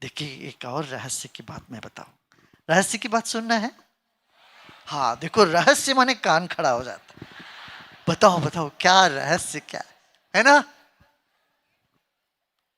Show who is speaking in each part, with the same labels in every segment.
Speaker 1: देखिए एक और रहस्य की बात मैं बताऊं, रहस्य की बात सुनना है। हाँ देखो, रहस्य माने कान खड़ा हो जाता है। बताओ बताओ क्या रहस्य, क्या है ना।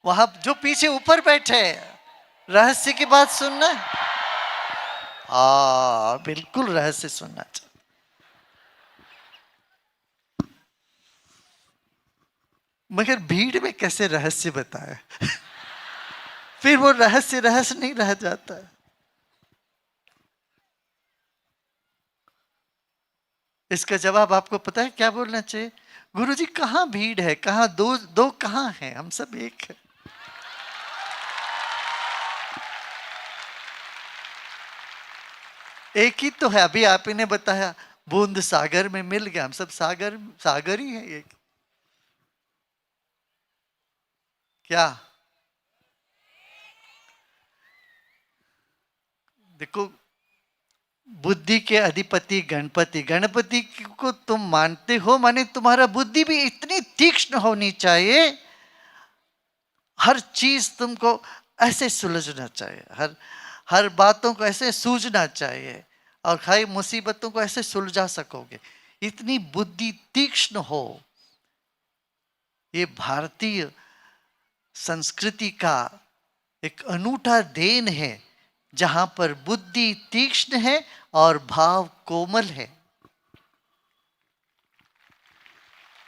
Speaker 1: वहां जो पीछे ऊपर बैठे हैं, रहस्य की बात सुनना है। हाँ बिल्कुल रहस्य सुनना चाहिए। मगर भीड़ में कैसे रहस्य बताए, फिर वो रहस्य रहस्य नहीं रह जाता है। इसका जवाब आपको पता है क्या बोलना चाहिए? गुरुजी कहाँ भीड़ है, कहाँ दो दो कहाँ है, हम सब एक है। एक ही तो है। अभी आप ही ने बताया बूंद सागर में मिल गया, हम सब सागर सागर ही है एक। क्या देखो, बुद्धि के अधिपति गणपति, गणपति को तुम मानते हो माने तुम्हारा बुद्धि भी इतनी तीक्ष्ण होनी चाहिए, हर चीज तुमको ऐसे सुलझना चाहिए, हर हर बातों को ऐसे सूझना चाहिए, और खाई मुसीबतों को ऐसे सुलझा सकोगे, इतनी बुद्धि तीक्ष्ण हो। ये भारतीय संस्कृति का एक अनूठा देन है, जहां पर बुद्धि तीक्ष्ण है और भाव कोमल है।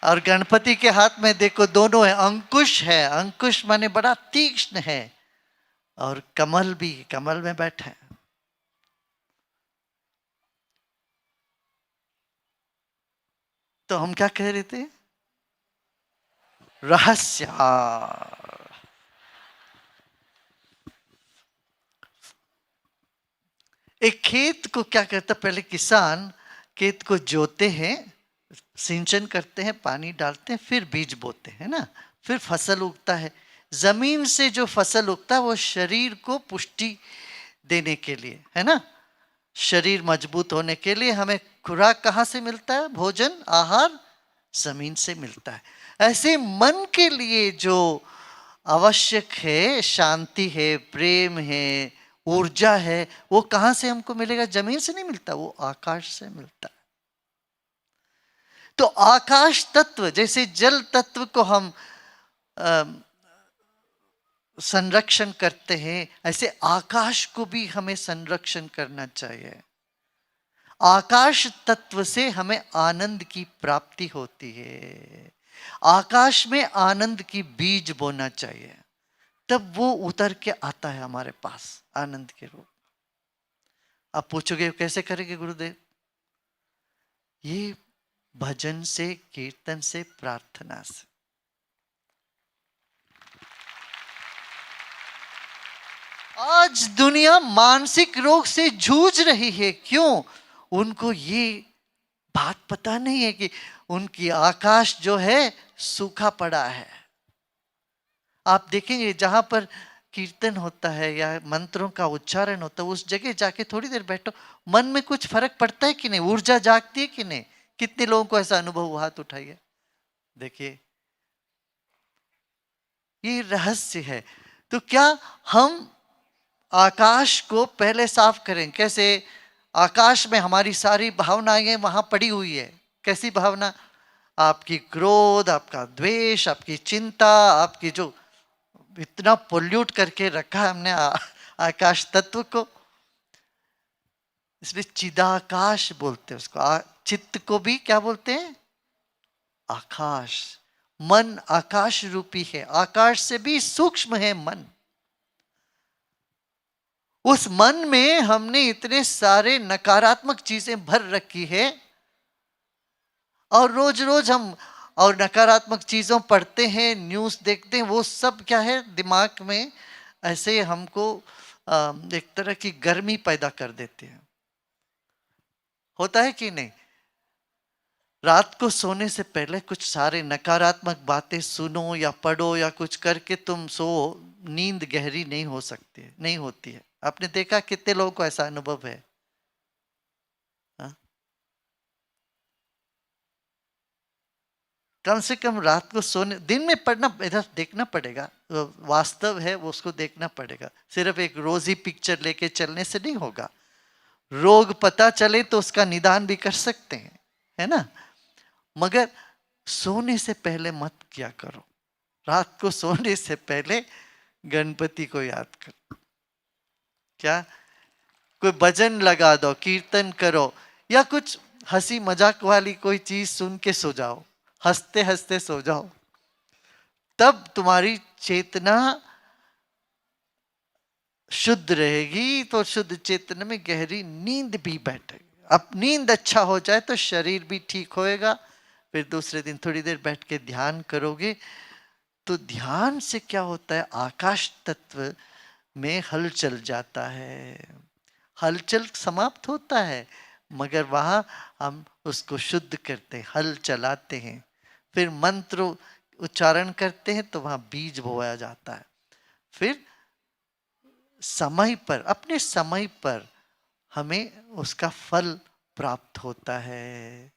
Speaker 1: और गणपति के हाथ में देखो दोनों है, अंकुश है, अंकुश माने बड़ा तीक्ष्ण है, और कमल भी, कमल में बैठा है। तो हम क्या कह रहे थे? रहस्य। एक खेत को क्या करता, पहले किसान खेत को जोते हैं, सिंचन करते हैं, पानी डालते हैं, फिर बीज बोते हैं ना, फिर फसल उगता है। जमीन से जो फसल उगता है वो शरीर को पुष्टि देने के लिए है ना, शरीर मजबूत होने के लिए हमें खुराक कहाँ से मिलता है, भोजन आहार जमीन से मिलता है। ऐसे मन के लिए जो आवश्यक है, शांति है, प्रेम है, ऊर्जा है, वो कहाँ से हमको मिलेगा? जमीन से नहीं मिलता, वो आकाश से मिलता है। तो आकाश तत्व, जैसे जल तत्व को हम संरक्षण करते हैं, ऐसे आकाश को भी हमें संरक्षण करना चाहिए। आकाश तत्व से हमें आनंद की प्राप्ति होती है। आकाश में आनंद की बीज बोना चाहिए, तब वो उतर के आता है हमारे पास आनंद के रूप। आप पूछोगे कैसे करेंगे गुरुदेव? ये भजन से, कीर्तन से, प्रार्थना से। आज दुनिया मानसिक रोग से जूझ रही है, क्यों? उनको ये बात पता नहीं है कि उनकी आकाश जो है सूखा पड़ा है। आप देखेंगे जहां पर कीर्तन होता है या मंत्रों का उच्चारण होता है, उस जगह जाके थोड़ी देर बैठो, मन में कुछ फर्क पड़ता है कि नहीं, ऊर्जा जागती है कि नहीं? कितने लोगों को ऐसा अनुभव हुआ, हाथ उठाइए। देखिए ये रहस्य है। तो क्या हम आकाश को पहले साफ करें? कैसे? आकाश में हमारी सारी भावनाएं वहां पड़ी हुई है। कैसी भावना? आपकी क्रोध, आपका द्वेष, आपकी चिंता, आपकी जो इतना पोल्यूट करके रखा है हमने आकाश तत्व को, इसलिए चिदाकाश बोलते हैं उसको। चित्त को भी क्या बोलते हैं? आकाश। मन आकाश रूपी है, आकाश से भी सूक्ष्म है मन। उस मन में हमने इतने सारे नकारात्मक चीजें भर रखी है, और रोज रोज हम और नकारात्मक चीजों पढ़ते हैं, न्यूज़ देखते हैं, वो सब क्या है दिमाग में ऐसे हमको एक तरह की गर्मी पैदा कर देते हैं। होता है कि नहीं? रात को सोने से पहले कुछ सारे नकारात्मक बातें सुनो या पढ़ो या कुछ करके तुम सो, नींद गहरी नहीं हो सकती है, नहीं होती है। आपने देखा कितने लोगों को ऐसा अनुभव है? हाँ? कम से कम रात को सोने, दिन में पढ़ना, इधर देखना पड़ेगा, वास्तव है वो, उसको देखना पड़ेगा। सिर्फ एक रोजी पिक्चर लेके चलने से नहीं होगा। रोग पता चले तो उसका निदान भी कर सकते हैं, है ना। मगर सोने से पहले मत क्या करो, रात को सोने से पहले गणपति को याद करो। क्या, कोई भजन लगा दो, कीर्तन करो, या कुछ हंसी मजाक वाली कोई चीज सुन के सो जाओ, हंसते हंसते सो जाओ। तब तुम्हारी चेतना शुद्ध रहेगी, तो शुद्ध चेतना में गहरी नींद भी बैठेगी। अब नींद अच्छा हो जाए तो शरीर भी ठीक होएगा। फिर दूसरे दिन थोड़ी देर बैठ के ध्यान करोगे, तो ध्यान से क्या होता है, आकाश तत्व में हलचल जाता है। हलचल समाप्त होता है, मगर वहां हम उसको शुद्ध करते हैं, हल चलाते हैं। फिर मंत्र उच्चारण करते हैं तो वहां बीज बोया जाता है। फिर समय पर, अपने समय पर हमें उसका फल प्राप्त होता है।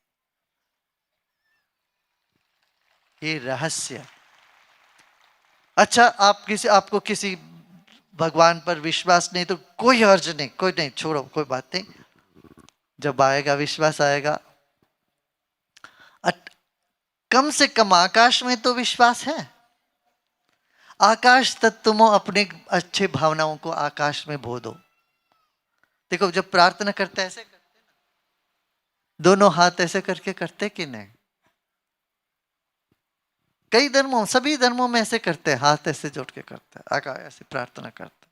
Speaker 1: ये रहस्य। अच्छा, आपको किसी भगवान पर विश्वास नहीं तो कोई हर्ज नहीं, कोई नहीं, छोड़ो, कोई बात नहीं। जब आएगा विश्वास आएगा। कम से कम आकाश में तो विश्वास है। आकाश तत्व में अपने अच्छे भावनाओं को आकाश में बो दो। देखो, जब प्रार्थना करते हैं ऐसे करते ना, दोनों हाथ ऐसे करके करते कि नहीं? कई धर्मों, सभी धर्मों में ऐसे करते हैं, हाथ ऐसे जोड़ के करते हैं, आकाश ऐसे प्रार्थना करते हैं।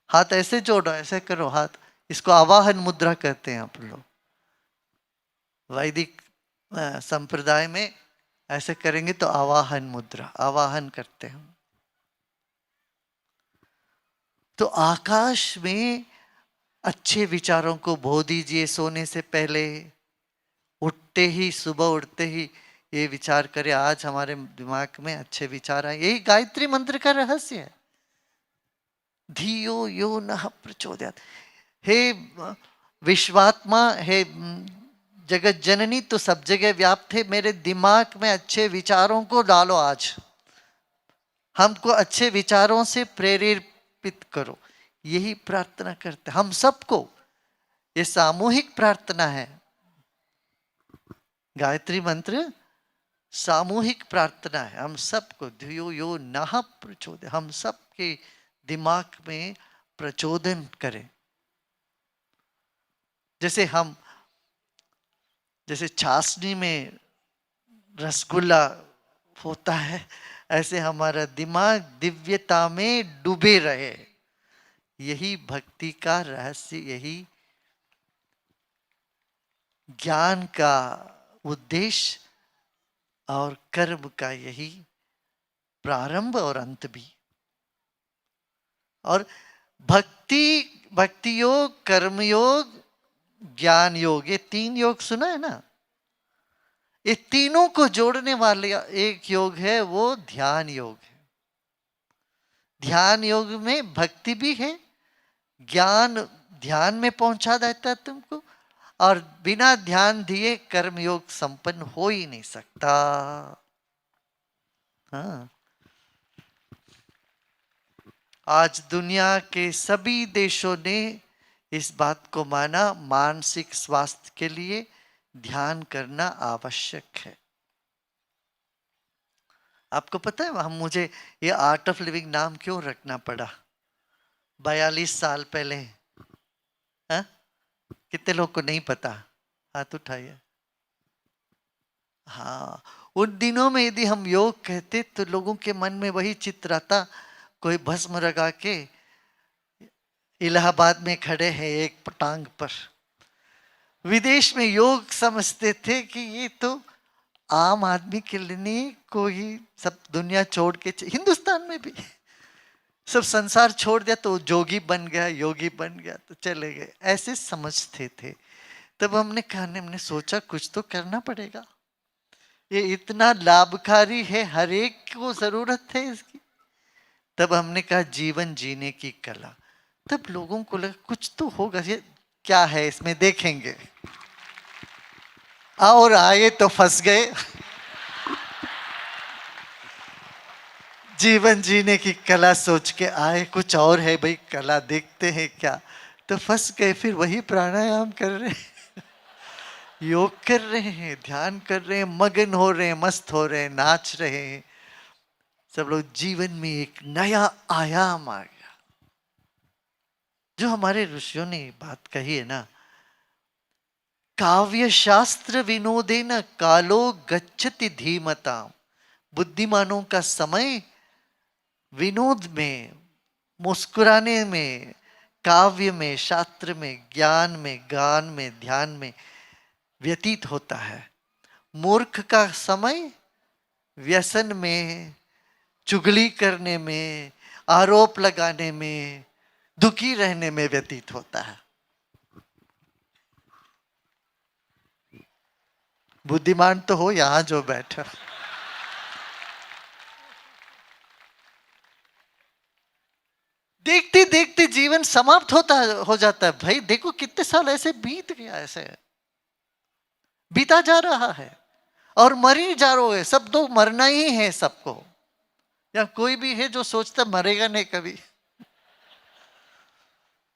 Speaker 1: हाथ ऐसे जोड़ो, ऐसे करो हाथ, इसको आवाहन मुद्रा कहते हैं आप लोग। वैदिक संप्रदाय में ऐसे करेंगे तो आवाहन मुद्रा, आवाहन करते हैं। तो आकाश में अच्छे विचारों को बो दीजिए सोने से पहले। उठते ही, सुबह उठते ही ये विचार करें, आज हमारे दिमाग में अच्छे विचार आए। यही गायत्री मंत्र का रहस्य है। धियो यो नः प्रचोदयात्। हे विश्वात्मा, हे जगत जननी, तो सब जगह व्याप्त है, मेरे दिमाग में अच्छे विचारों को डालो। आज हमको अच्छे विचारों से प्रेरित करो। यही प्रार्थना करते हम सबको। ये सामूहिक प्रार्थना है। गायत्री मंत्र सामूहिक प्रार्थना है। हम सबको धियो यो नः प्रचोदयात्, हम सबके दिमाग में प्रचोदन करें। जैसे चाशनी में रसगुल्ला होता है, ऐसे हमारा दिमाग दिव्यता में डूबे रहे। यही भक्ति का रहस्य, यही ज्ञान का उद्देश्य और कर्म का यही प्रारंभ और अंत भी। और भक्ति योग, कर्म योग, ज्ञान योग, ये 3 योग सुना है ना। ये तीनों को जोड़ने वाले एक योग है, वो ध्यान योग है। ध्यान योग में भक्ति भी है, ज्ञान ध्यान में पहुंचा देता है तुमको, और बिना ध्यान दिए कर्म योग संपन्न हो ही नहीं सकता। हाँ, आज दुनिया के सभी देशों ने इस बात को माना, मानसिक स्वास्थ्य के लिए ध्यान करना आवश्यक है। आपको पता है मुझे ये आर्ट ऑफ लिविंग नाम क्यों रखना पड़ा? 42 साल पहले। हाँ? कितने लोग को नहीं पता? हाथ उठाइए। हाँ, उन दिनों में यदि हम योग कहते तो लोगों के मन में वही चित्र आता, कोई भस्म लगा के इलाहाबाद में खड़े हैं एक टांग पर। विदेश में योग समझते थे कि ये तो आम आदमी के लिए नहीं, कोई सब दुनिया छोड़ के, हिंदुस्तान में भी सब संसार छोड़ दिया तो जोगी बन गया, योगी बन गया तो चले गए, ऐसे समझते थे। तब हमने सोचा कुछ तो करना पड़ेगा, ये इतना लाभकारी है, हर एक को जरूरत है इसकी। तब हमने कहा जीवन जीने की कला। तब लोगों को लगा कुछ तो होगा, ये क्या है इसमें, देखेंगे। और आए तो फंस गए। जीवन जीने की कला सोच के आए, कुछ और है भाई, कला देखते हैं क्या, तो फंस गए। फिर वही प्राणायाम कर रहे हैं, योग कर रहे हैं, ध्यान कर रहे हैं, मगन हो रहे हैं, मस्त हो रहे हैं, नाच रहे हैं सब लोग। जीवन में एक नया आयाम आ गया। जो हमारे ऋषियों ने बात कही है ना, काव्य शास्त्र विनोदेन कालो गच्छति धीमता। बुद्धिमानों का समय विनोद में, मुस्कुराने में, काव्य में, शास्त्र में, ज्ञान में, गान में, ध्यान में व्यतीत होता है। मूर्ख का समय व्यसन में, चुगली करने में, आरोप लगाने में, दुखी रहने में व्यतीत होता है। बुद्धिमान तो हो यहां जो बैठा। देखते देखते जीवन समाप्त होता हो जाता है। भाई देखो कितने साल ऐसे बीत गया, ऐसे बीता जा रहा है और मर ही जा रहे हो। सब तो मरना ही है सबको। या कोई भी है जो सोचता मरेगा नहीं कभी?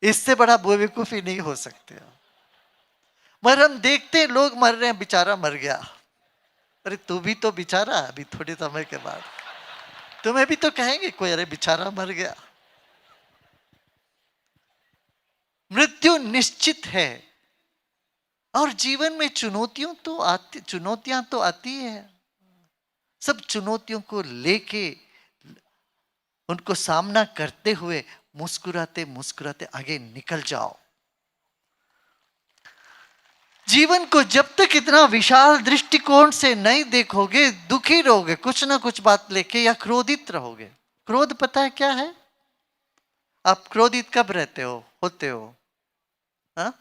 Speaker 1: इससे बड़ा बेवकूफी नहीं हो सकते। मगर हम देखते हैं लोग मर रहे हैं, बेचारा मर गया। अरे तू भी तो बेचारा, अभी थोड़े समय के बाद तुम्हें भी तो कहेंगे कोई, अरे बेचारा मर गया। मृत्यु निश्चित है और जीवन में चुनौतियां तो आती है। सब चुनौतियों को लेके, उनको सामना करते हुए मुस्कुराते मुस्कुराते आगे निकल जाओ। जीवन को जब तक इतना विशाल दृष्टिकोण से नहीं देखोगे, दुखी रहोगे कुछ ना कुछ बात लेके, या क्रोधित रहोगे। क्रोध पता है क्या है? आप क्रोधित कब रहते हो, होते हो? हा?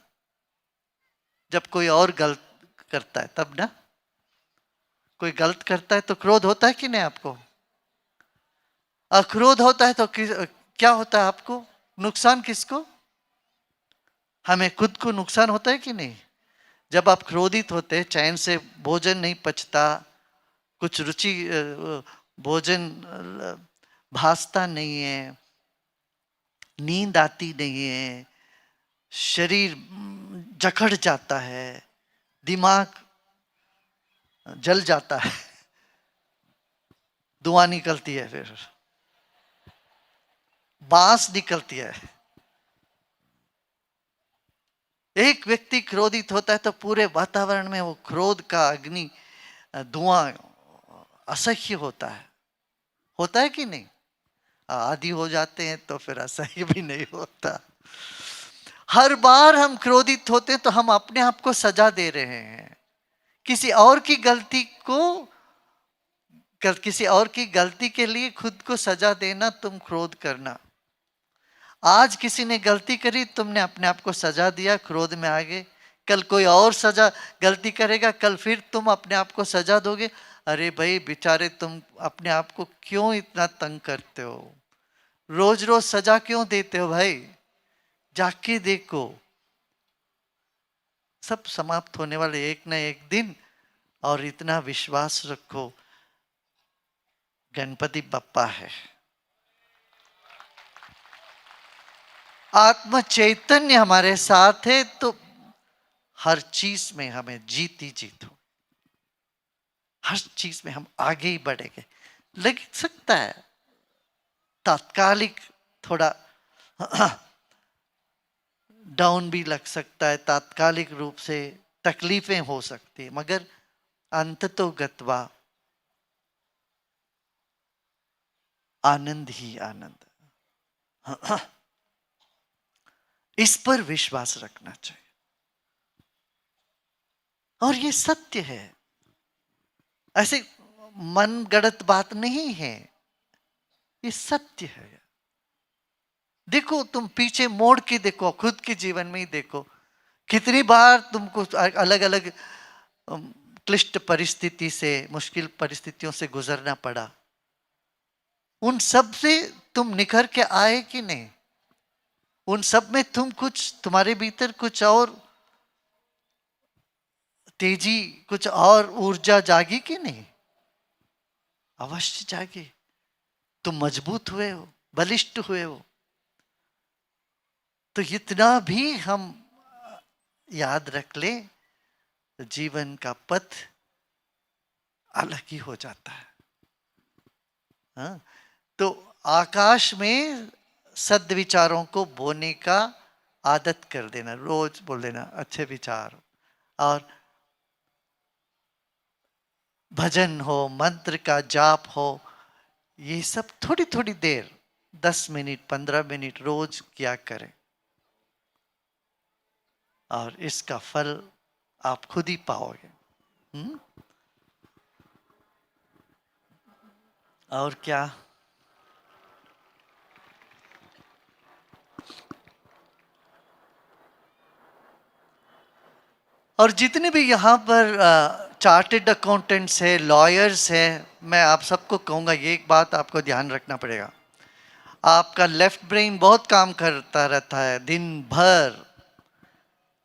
Speaker 1: जब कोई और गलत करता है तब ना। कोई गलत करता है तो क्रोध होता है कि नहीं आपको? अक्रोध होता है तो क्या होता है आपको? नुकसान किसको? हमें खुद को नुकसान होता है कि नहीं? जब आप क्रोधित होते, चैन से भोजन नहीं पचता, कुछ रुचि भोजन भासता नहीं है, नींद आती नहीं है, शरीर जकड़ जाता है, दिमाग जल जाता है, धुआं निकलती है, फिर बांस निकलती है। एक व्यक्ति क्रोधित होता है तो पूरे वातावरण में वो क्रोध का अग्नि, धुआं असह्य होता है कि नहीं? आदि हो जाते हैं तो फिर असह्य भी नहीं होता। हर बार हम क्रोधित होते हैं तो हम अपने आप को सजा दे रहे हैं। किसी और की गलती के लिए खुद को सजा देना, तुम क्रोध करना। आज किसी ने गलती करी, तुमने अपने आप को सजा दिया, क्रोध में आ गए। कल कोई और गलती करेगा, कल फिर तुम अपने आप को सजा दोगे। अरे भाई बेचारे, तुम अपने आप को क्यों इतना तंग करते हो? रोज रोज सजा क्यों देते हो भाई? जाके देखो, सब समाप्त होने वाले एक न एक दिन। और इतना विश्वास रखो, गणपति बप्पा है। आत्म चैतन्य हमारे साथ है तो हर चीज में हमें जीत ही जीत हो। हर चीज में हम आगे ही बढ़ेंगे। लग सकता है तात्कालिक थोड़ा डाउन भी लग सकता है, तात्कालिक रूप से तकलीफें हो सकती है, मगर अंततो गत्वा आनंद ही आनंद। इस पर विश्वास रखना चाहिए और ये सत्य है। ऐसे मन गढ़ंत बात नहीं है, ये सत्य है। देखो, तुम पीछे मोड़ के देखो, खुद के जीवन में ही देखो, कितनी बार तुमको अलग अलग क्लिष्ट परिस्थिति से, मुश्किल परिस्थितियों से गुजरना पड़ा। उन सब से तुम निखर के आए कि नहीं? उन सब में तुम्हारे भीतर कुछ और तेजी, कुछ और ऊर्जा जागी कि नहीं? अवश्य जागी। तुम मजबूत हुए हो, बलिष्ठ हुए हो। तो इतना भी हम याद रख ले तो जीवन का पथ अलग ही हो जाता है। हाँ? तो आकाश में सद्विचारों को बोने का आदत कर देना, रोज बोल देना अच्छे विचार, और भजन हो, मंत्र का जाप हो, ये सब थोड़ी थोड़ी देर 10 मिनट 15 मिनट रोज किया करें, और इसका फल आप खुद ही पाओगे। और क्या? और जितने भी यहाँ पर चार्टेड अकाउंटेंट्स है, लॉयर्स है, मैं आप सबको कहूँगा ये एक बात आपको ध्यान रखना पड़ेगा। आपका लेफ्ट ब्रेन बहुत काम करता रहता है दिन भर।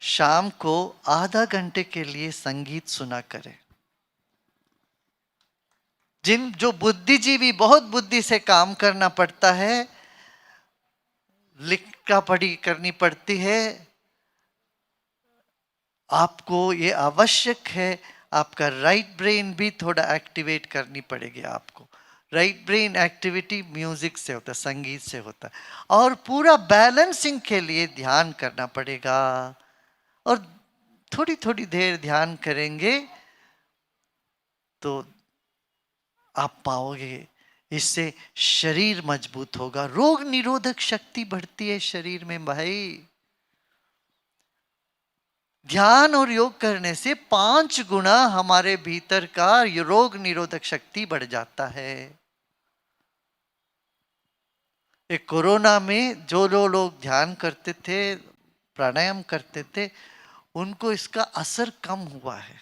Speaker 1: शाम को आधा घंटे के लिए संगीत सुना करें। जो बुद्धिजीवी, बहुत बुद्धि से काम करना पड़ता है, लिखा पढ़ी करनी पड़ती है, आपको ये आवश्यक है, आपका राइट ब्रेन भी थोड़ा एक्टिवेट करनी पड़ेगी आपको। राइट ब्रेन एक्टिविटी म्यूजिक से होता है, संगीत से होता है, और पूरा बैलेंसिंग के लिए ध्यान करना पड़ेगा। और थोड़ी थोड़ी देर ध्यान करेंगे तो आप पाओगे, इससे शरीर मजबूत होगा, रोग निरोधक शक्ति बढ़ती है शरीर में भाई। ध्यान और योग करने से 5 गुना हमारे भीतर का रोग निरोधक शक्ति बढ़ जाता है। एक कोरोना में जो लोग ध्यान करते थे, प्राणायाम करते थे, उनको इसका असर कम हुआ है।